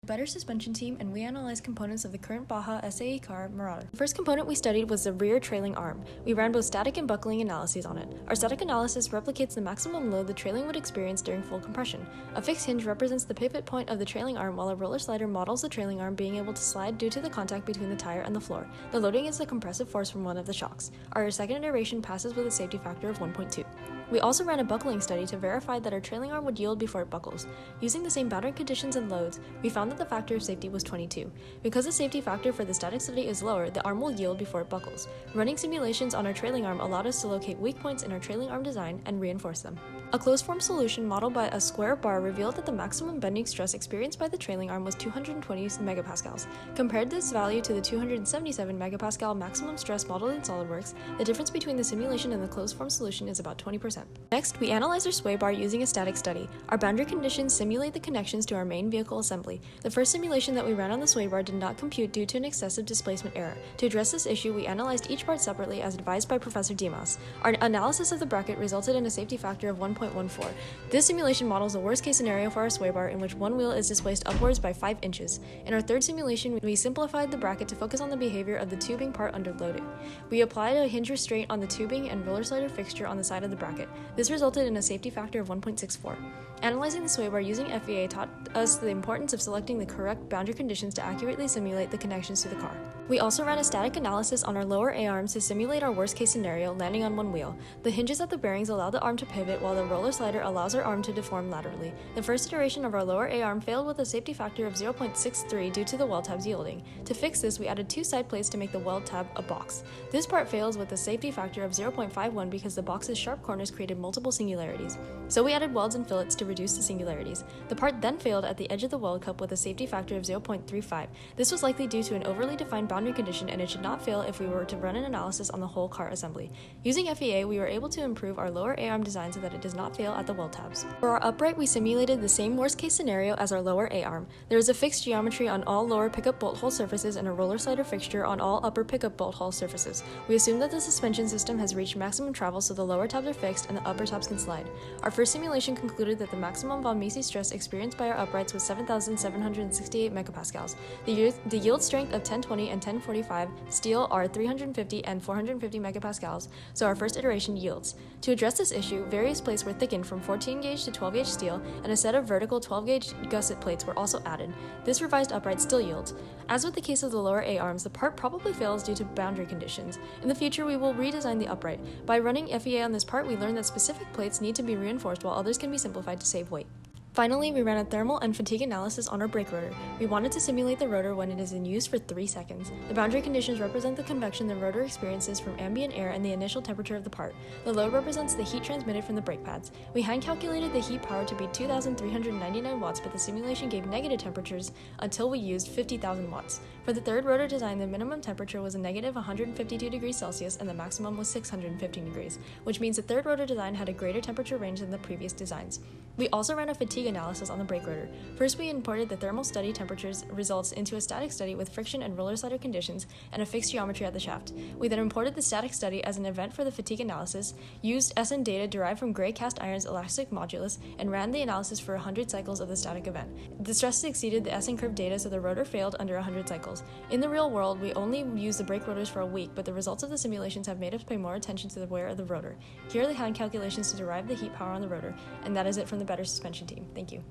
Better suspension team, and we analyzed components of the current Baja SAE car, Marauder. The first component we studied was the rear trailing arm. We ran both static and buckling analyses on it. Our static analysis replicates the maximum load the trailing would experience during full compression. A fixed hinge represents the pivot point of the trailing arm, while a roller slider models the trailing arm being able to slide due to the contact between the tire and the floor. The loading is the compressive force from one of the shocks. Our second iteration passes with a safety factor of 1.2. We also ran a buckling study to verify that our trailing arm would yield before it buckles. Using the same boundary conditions and loads, we found that the factor of safety was 22. Because the safety factor for the static study is lower, the arm will yield before it buckles. Running simulations on our trailing arm allowed us to locate weak points in our trailing arm design and reinforce them. A closed-form solution modeled by a square bar revealed that the maximum bending stress experienced by the trailing arm was 220 megapascals. Compared this value to the 277 megapascal maximum stress modeled in SolidWorks, the difference between the simulation and the closed-form solution is about 20%. Next, we analyzed our sway bar using a static study. Our boundary conditions simulate the connections to our main vehicle assembly. The first simulation that we ran on the sway bar did not compute due to an excessive displacement error. To address this issue, we analyzed each part separately as advised by Professor Dimas. Our analysis of the bracket resulted in a safety factor of 1.14. This simulation models the worst-case scenario for our sway bar in which one wheel is displaced upwards by 5 inches. In our third simulation, we simplified the bracket to focus on the behavior of the tubing part under loading. We applied a hinge restraint on the tubing and roller slider fixture on the side of the bracket. This resulted in a safety factor of 1.64. Analyzing the sway bar using FEA taught us the importance of selecting the correct boundary conditions to accurately simulate the connections to the car. We also ran a static analysis on our lower A-arms to simulate our worst-case scenario, landing on one wheel. The hinges at the bearings allow the arm to pivot, while the roller slider allows our arm to deform laterally. The first iteration of our lower A-arm failed with a safety factor of 0.63 due to the weld tabs yielding. To fix this, we added 2 side plates to make the weld tab a box. This part fails with a safety factor of 0.51 because the box's sharp corners created multiple singularities. So we added welds and fillets to reduce the singularities. The part then failed at the edge of the weld cup with a safety factor of 0.35. This was likely due to an overly defined boundary condition, and it should not fail if we were to run an analysis on the whole car assembly. Using FEA, we were able to improve our lower A-arm design so that it does not fail at the weld tabs. For our upright, we simulated the same worst-case scenario as our lower A-arm. There is a fixed geometry on all lower pickup bolt hole surfaces and a roller slider fixture on all upper pickup bolt hole surfaces. We assume that the suspension system has reached maximum travel, so the lower tabs are fixed and the upper tabs can slide. Our first simulation concluded that the maximum von Mises stress experienced by our uprights was 7,768 megapascals. The yield strength of 1020 and 1045 steel are 350 and 450 megapascals, so our first iteration yields. To address this issue, various plates were thickened from 14 gauge to 12 gauge steel, and a set of vertical 12 gauge gusset plates were also added. This revised upright still yields. As with the case of the lower A-arms, the part probably fails due to boundary conditions. In the future, we will redesign the upright. By running FEA on this part, we learned that specific plates need to be reinforced while others can be simplified to save weight. Finally, we ran a thermal and fatigue analysis on our brake rotor. We wanted to simulate the rotor when it is in use for 3 seconds. The boundary conditions represent the convection the rotor experiences from ambient air and the initial temperature of the part. The load represents the heat transmitted from the brake pads. We hand-calculated the heat power to be 2,399 watts, but the simulation gave negative temperatures until we used 50,000 watts. For the third rotor design, the minimum temperature was a negative 152 degrees Celsius and the maximum was 615 degrees, which means the third rotor design had a greater temperature range than the previous designs. We also ran a fatigue analysis on the brake rotor. First, we imported the thermal study temperatures results into a static study with friction and roller slider conditions and a fixed geometry at the shaft. We then imported the static study as an event for the fatigue analysis, used SN data derived from gray cast iron's elastic modulus, and ran the analysis for 100 cycles of the static event. The stresses exceeded the SN curve data, so the rotor failed under 100 cycles. In the real world, we only used the brake rotors for a week, but the results of the simulations have made us pay more attention to the wear of the rotor. Here are the hand calculations to derive the heat power on the rotor, and that is it from the Better Suspension team. Thank you.